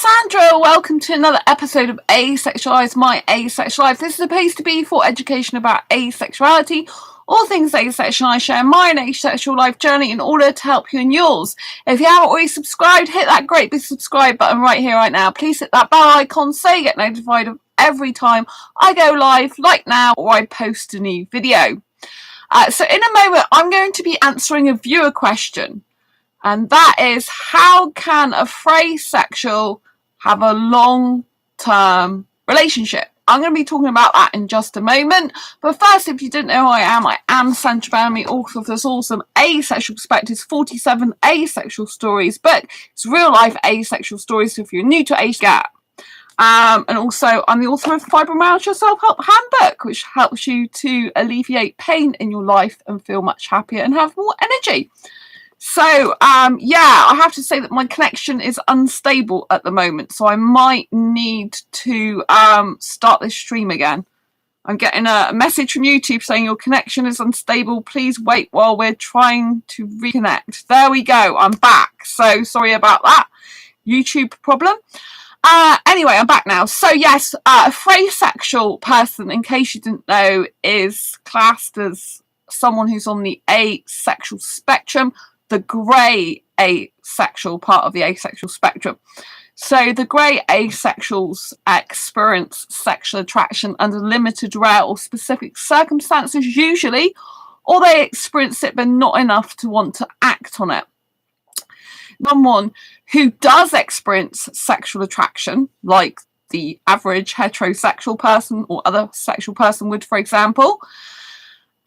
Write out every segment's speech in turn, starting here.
Sandra, welcome to another episode of Asexualise, my asexual life. This is a place to be for education about asexuality, all things asexual. I share my asexual life journey in order to help you in yours. If you haven't already subscribed, hit that great big subscribe button right here, right now. Please hit that bell icon so you get notified of every time I go live, like now, or I post a new video. So in a moment, I'm going to be answering a viewer question. And that is, how can a fraysexual have a long-term relationship? I'm going to be talking about that in just a moment. But first, if you didn't know who I am Sandra Bellamy, author of this awesome Asexual Perspectives 47 Asexual Stories book. It's real-life asexual stories, so if you're new to ASGAT. And also, I'm the author of Fibromyalgia Self-Help Handbook, which helps you to alleviate pain in your life and feel much happier and have more energy. So, yeah, I have to say that my connection is unstable at the moment, so I might need to start this stream again. I'm getting a message from YouTube saying your connection is unstable. Please wait while we're trying to reconnect. There we go. I'm back. So sorry about that. YouTube problem. Anyway, I'm back now. So yes, a fraysexual person, in case you didn't know, is classed as someone who's on the asexual spectrum, the grey asexual part of the asexual spectrum. So the grey asexuals experience sexual attraction under limited, rare or specific circumstances usually, or they experience it but not enough to want to act on it. Someone who does experience sexual attraction, like the average heterosexual person or other sexual person would, for example,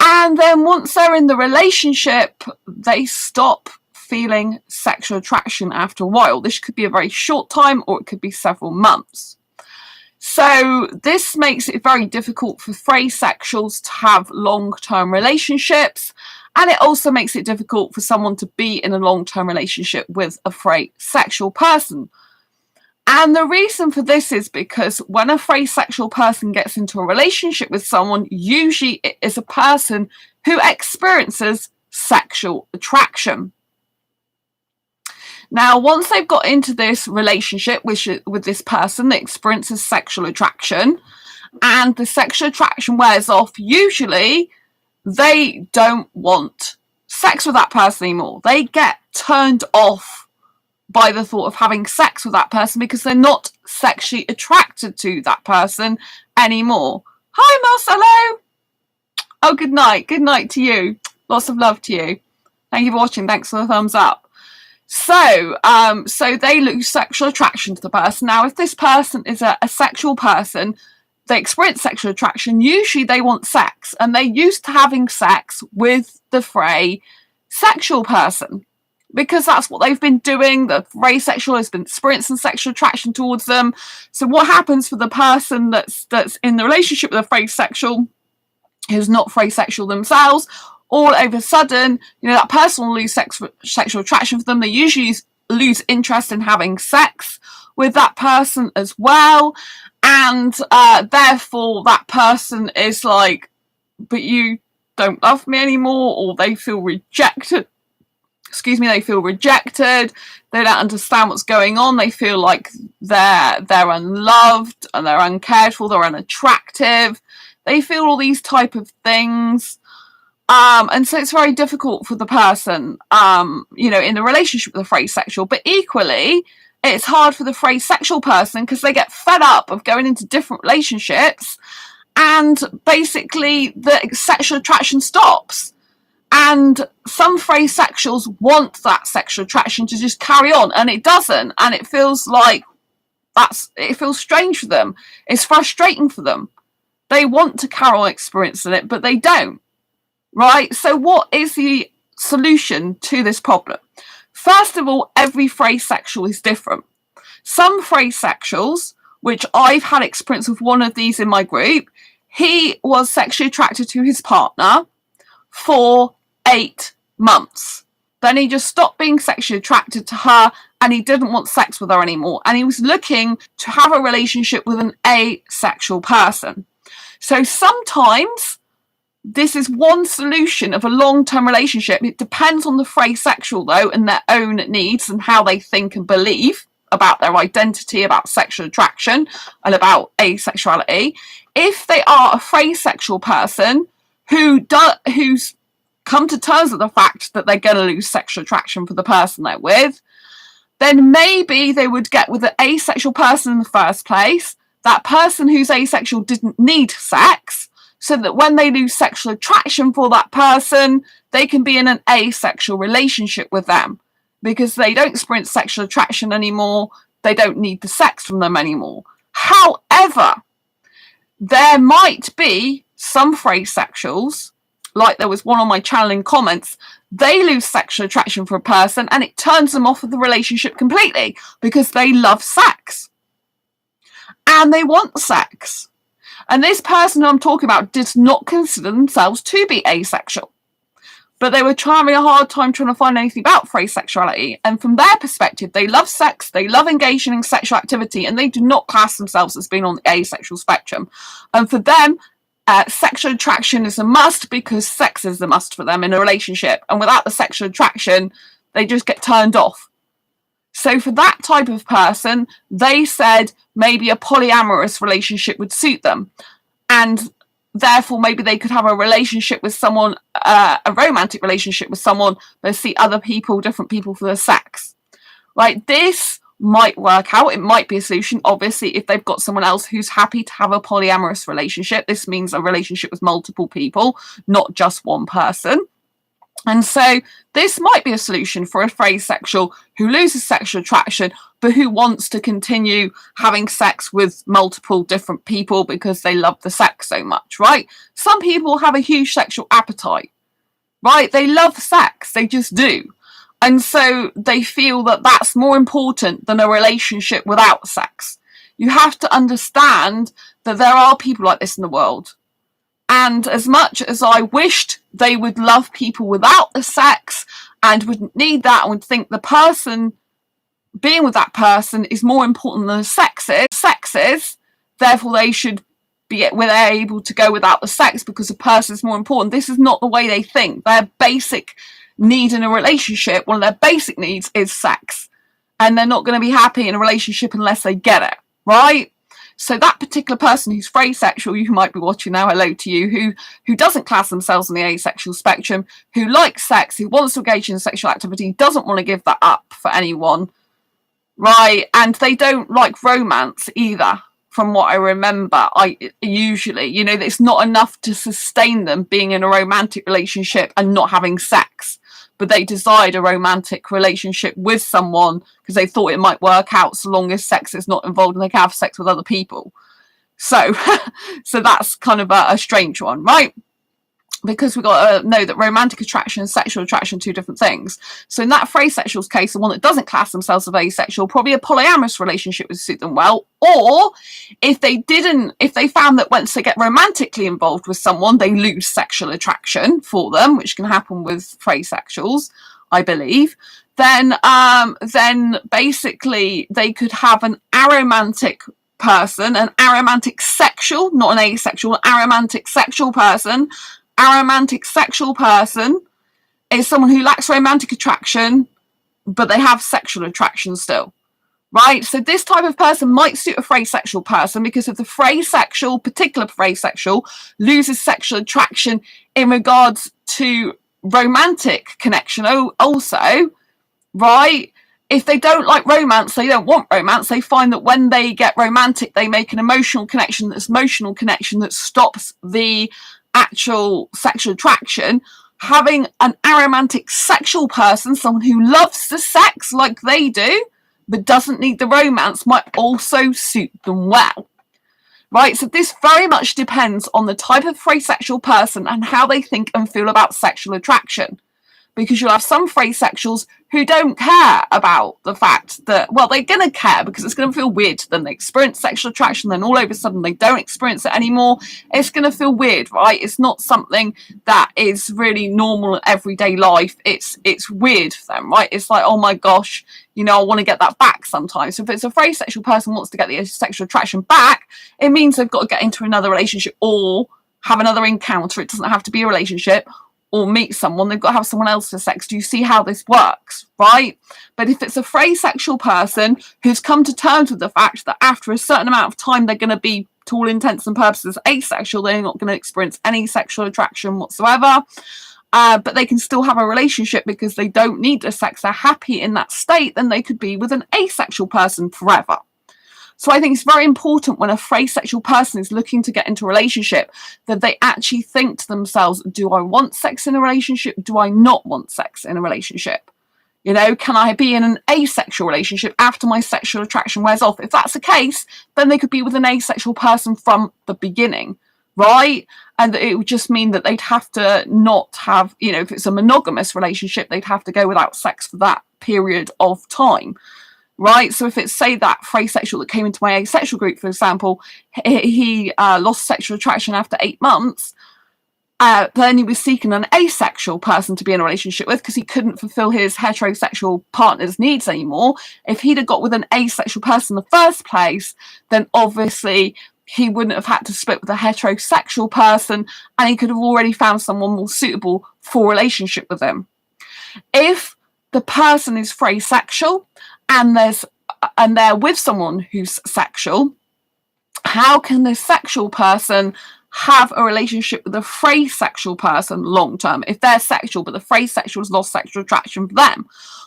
and then once they're in the relationship, they stop feeling sexual attraction after a while. This could be a very short time, or it could be several months. So this makes it very difficult for fraysexuals to have long-term relationships, and it also makes it difficult for someone to be in a long-term relationship with a fraysexual person. And the reason for this is because when a fraysexual person gets into a relationship with someone, usually it is a person who experiences sexual attraction. Now, once they've got into this relationship with this person that experiences sexual attraction, and the sexual attraction wears off, usually they don't want sex with that person anymore. They get turned off by the thought of having sex with that person because they're not sexually attracted to that person anymore. Hi, Marcelo. Oh, good night. Good night to you. Lots of love to you. Thank you for watching. Thanks for the thumbs up. So they lose sexual attraction to the person. Now, if this person is a sexual person, they experience sexual attraction. Usually they want sex, and they're used to having sex with the fraysexual person, because that's what they've been doing. The fraysexual has been experiencing sexual attraction towards them. So what happens for the person that's in the relationship with a fraysexual who's not fraysexual themselves, all of a sudden, you know, that person will lose sexual attraction for them. They usually lose interest in having sex with that person as well. And therefore that person is like, but you don't love me anymore, or they feel rejected. They feel rejected. They don't understand what's going on. They feel like they're unloved and they're uncared for. They're unattractive. They feel all these type of things. And so it's very difficult for the person, you know, in the relationship with the fraysexual. But equally, it's hard for the fraysexual person because they get fed up of going into different relationships, and basically the sexual attraction stops. And some fraysexuals want that sexual attraction to just carry on, and it doesn't. And it feels like it feels strange for them. It's frustrating for them. They want to carry on experiencing it, but they don't. Right? So what is the solution to this problem? First of all, every fraysexual is different. Some fraysexuals, which I've had experience with one of these in my group, he was sexually attracted to his partner for 8 months. Then he just stopped being sexually attracted to her, and he didn't want sex with her anymore. And he was looking to have a relationship with an asexual person. So sometimes this is one solution of a long-term relationship. It depends on the fraysexual, though, and their own needs and how they think and believe. about their identity, about sexual attraction, and about asexuality. If they are a fraysexual person who's come to terms with the fact that they're going to lose sexual attraction for the person they're with, then maybe they would get with an asexual person in the first place. That person who's asexual didn't need sex, so that when they lose sexual attraction for that person, they can be in an asexual relationship with them because they don't experience sexual attraction anymore. They don't need the sex from them anymore. However, there might be some fraysexuals, like there was one on my channel in comments, they lose sexual attraction for a person and it turns them off of the relationship completely because they love sex and they want sex. And this person who I'm talking about did not consider themselves to be asexual, but they were having a hard time trying to find anything about fraysexuality. And from their perspective, they love sex, they love engaging in sexual activity, and they do not class themselves as being on the asexual spectrum. And for them, sexual attraction is a must because sex is a must for them in a relationship. And without the sexual attraction, they just get turned off. So for that type of person, they said maybe a polyamorous relationship would suit them. And therefore, maybe they could have a relationship with someone, a romantic relationship with someone, but see other people, different people for the sex. Right? This might work out. It might be a solution. Obviously, if they've got someone else who's happy to have a polyamorous relationship, this means a relationship with multiple people, not just one person. And so this might be a solution for a fraysexual who loses sexual attraction, but who wants to continue having sex with multiple different people because they love the sex so much, right? Some people have a huge sexual appetite, right? They love sex, they just do. And so they feel that that's more important than a relationship without sex. You have to understand that there are people like this in the world. And as much as I wished they would love people without the sex and wouldn't need that and would think the person being with that person is more important than the sex is, therefore they should be able to go without the sex because the person is more important. This is not the way they think. Their basic need in a relationship, one of their basic needs is sex. And they're not going to be happy in a relationship unless they get it, right? So that particular person who's fraysexual, you might be watching now, hello to you, who doesn't class themselves on the asexual spectrum, who likes sex, who wants to engage in sexual activity, doesn't want to give that up for anyone, right? And they don't like romance either, from what I remember. Usually, it's not enough to sustain them being in a romantic relationship and not having sex. But they desired a romantic relationship with someone because they thought it might work out so long as sex is not involved and they can have sex with other people. So, so that's kind of a strange one, right? Because we've got to know that romantic attraction and sexual attraction are two different things. So in that fraysexual's case, the one that doesn't class themselves as asexual, probably a polyamorous relationship would suit them well. Or if they found that once they get romantically involved with someone, they lose sexual attraction for them, which can happen with fraysexuals, I believe, then basically they could have an aromantic person, an aromantic sexual, not an asexual, an aromantic sexual person. Aromantic sexual person is someone who lacks romantic attraction, but they have sexual attraction still, right? So this type of person might suit a fraysexual person because if the particular fraysexual loses sexual attraction in regards to romantic connection also, right? If they don't like romance, they don't want romance, they find that when they get romantic, they make an emotional connection that stops the actual sexual attraction. Having an aromantic sexual person, someone who loves the sex like they do but doesn't need the romance, might also suit them well, right? So this very much depends on the type of fraysexual person and how they think and feel about sexual attraction, because you'll have some fraysexuals who don't care about the fact that, well, they're going to care because it's going to feel weird to them. They experience sexual attraction, then all of a sudden they don't experience it anymore. It's going to feel weird, right? It's not something that is really normal in everyday life. It's weird for them, right? It's like, oh my gosh, I want to get that back sometimes. So if it's a fraysexual person who wants to get the sexual attraction back, it means they've got to get into another relationship or have another encounter. It doesn't have to be a relationship. or meet someone, they've got to have someone else for sex. Do you see how this works, right? But if it's a freysexual person who's come to terms with the fact that after a certain amount of time they're going to be, to all intents and purposes, asexual, they're not going to experience any sexual attraction whatsoever, but they can still have a relationship because they don't need the sex, they're happy in that state, then they could be with an asexual person forever. So I think it's very important when a freysexual person is looking to get into a relationship that they actually think to themselves, do I want sex in a relationship? Do I not want sex in a relationship? You know, can I be in an asexual relationship after my sexual attraction wears off? If that's the case, then they could be with an asexual person from the beginning, right? And it would just mean that they'd have to not have, you know, if it's a monogamous relationship, they'd have to go without sex for that period of time. Right, so if it's, say, that freysexual that came into my asexual group, for example, he lost sexual attraction after 8 months, then he was seeking an asexual person to be in a relationship with because he couldn't fulfill his heterosexual partner's needs anymore. If he'd have got with an asexual person in the first place, then obviously he wouldn't have had to split with a heterosexual person, and he could have already found someone more suitable for a relationship with him. If the person is freysexual and they're with someone who's sexual, how can the sexual person have a relationship with a freysexual person long term if they're sexual but the freysexual has lost sexual attraction for them?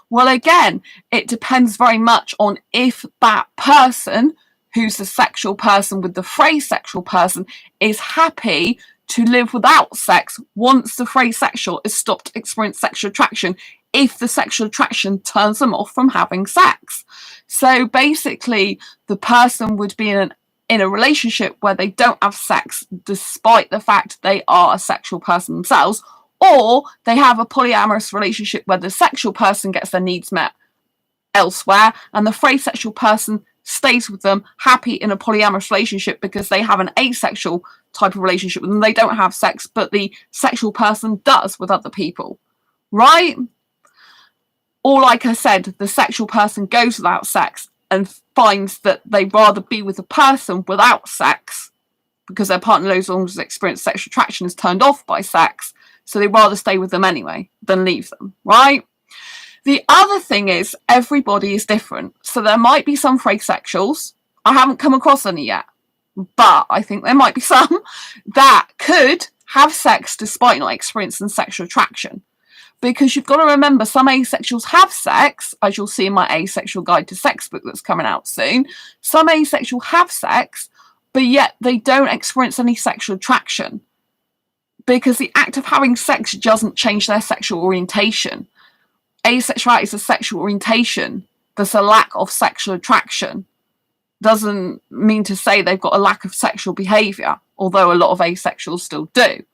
Well, again, it depends very much on if that person who's the sexual person with the freysexual person is happy to live without sex once the freysexual has stopped experiencing sexual attraction, if the sexual attraction turns them off from having sex. So basically, the person would be in a relationship where they don't have sex despite the fact they are a sexual person themselves, or they have a polyamorous relationship where the sexual person gets their needs met elsewhere and the freysexual person stays with them happy in a polyamorous relationship because they have an asexual type of relationship with them. They don't have sex, but the sexual person does with other people, right? Or, like I said, the sexual person goes without sex and finds that they'd rather be with a person without sex because their partner no longer has experienced sexual attraction, is turned off by sex, so they'd rather stay with them anyway than leave them, right? The other thing is, everybody is different. So there might be some freysexuals, I haven't come across any yet, but I think there might be some that could have sex despite not experiencing sexual attraction. Because you've got to remember, some asexuals have sex, as you'll see in my Asexual Guide to Sex book that's coming out soon. Some asexual have sex, but yet they don't experience any sexual attraction. Because the act of having sex doesn't change their sexual orientation. Asexuality is a sexual orientation. There's a lack of sexual attraction. Doesn't mean to say they've got a lack of sexual behaviour, although a lot of asexuals still do.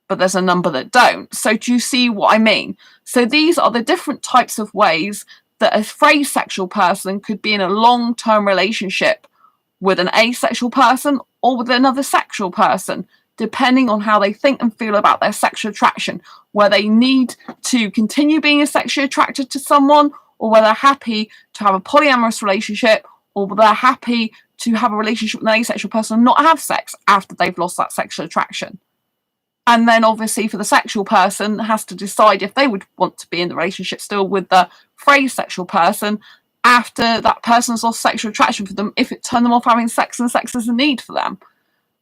But there's a number that don't. So do you see what I mean? So these are the different types of ways that a freysexual person could be in a long-term relationship with an asexual person or with another sexual person, depending on how they think and feel about their sexual attraction, where they need to continue being sexually attracted to someone, or whether they're happy to have a polyamorous relationship, or whether they're happy to have a relationship with an asexual person and not have sex after they've lost that sexual attraction. And then obviously for the sexual person has to decide if they would want to be in the relationship still with the freysexual person after that person's lost sexual attraction for them, if it turned them off having sex and sex is a need for them.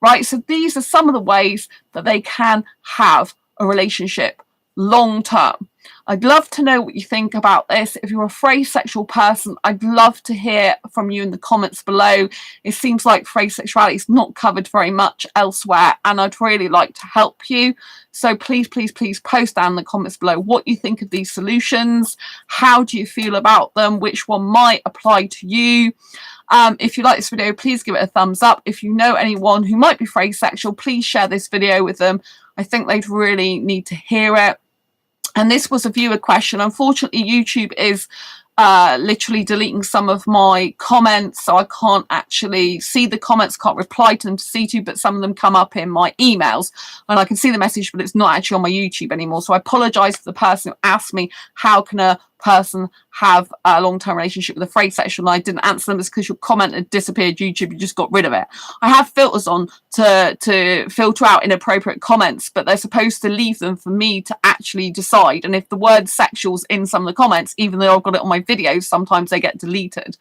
Right? So these are some of the ways that they can have a relationship long term. I'd love to know what you think about this. If you're a freysexual person, I'd love to hear from you in the comments below. It seems like freysexuality is not covered very much elsewhere, and I'd really like to help you. So please, please, please post down in the comments below what you think of these solutions. How do you feel about them? Which one might apply to you? If you like this video, please give it a thumbs up. If you know anyone who might be freysexual, please share this video with them. I think they'd really need to hear it. And this was a viewer question. Unfortunately, YouTube is literally deleting some of my comments, so I can't actually see the comments, can't reply to them to see to, but some of them come up in my emails and I can see the message, but it's not actually on my YouTube anymore. So I apologise to the person who asked me, how can a person have a long-term relationship with a Fraysexual and I didn't answer them, it's because your comment had disappeared. YouTube, you just got rid of it. I have filters on to filter out inappropriate comments, but they're supposed to leave them for me to actually decide. And if the word sexual's in some of the comments, even though I've got it on my videos, sometimes they get deleted.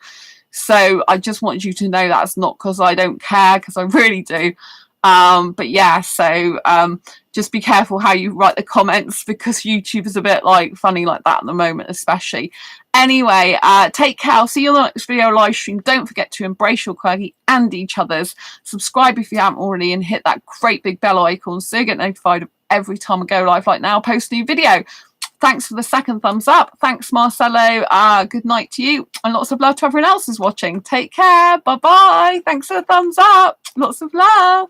So I just want you to know that's not because I don't care, because I really do. But yeah, so just be careful how you write the comments, because YouTube is a bit like funny like that at the moment, especially. Anyway, take care. I'll see you on the next video live stream. Don't forget to embrace your quirky and each other's. Subscribe if you haven't already, and hit that great big bell icon so you get notified of every time I go live like now, post a new video. Thanks for the second thumbs up. Thanks, Marcelo. Good night to you. And lots of love to everyone else who's watching. Take care. Bye-bye. Thanks for the thumbs up. Lots of love.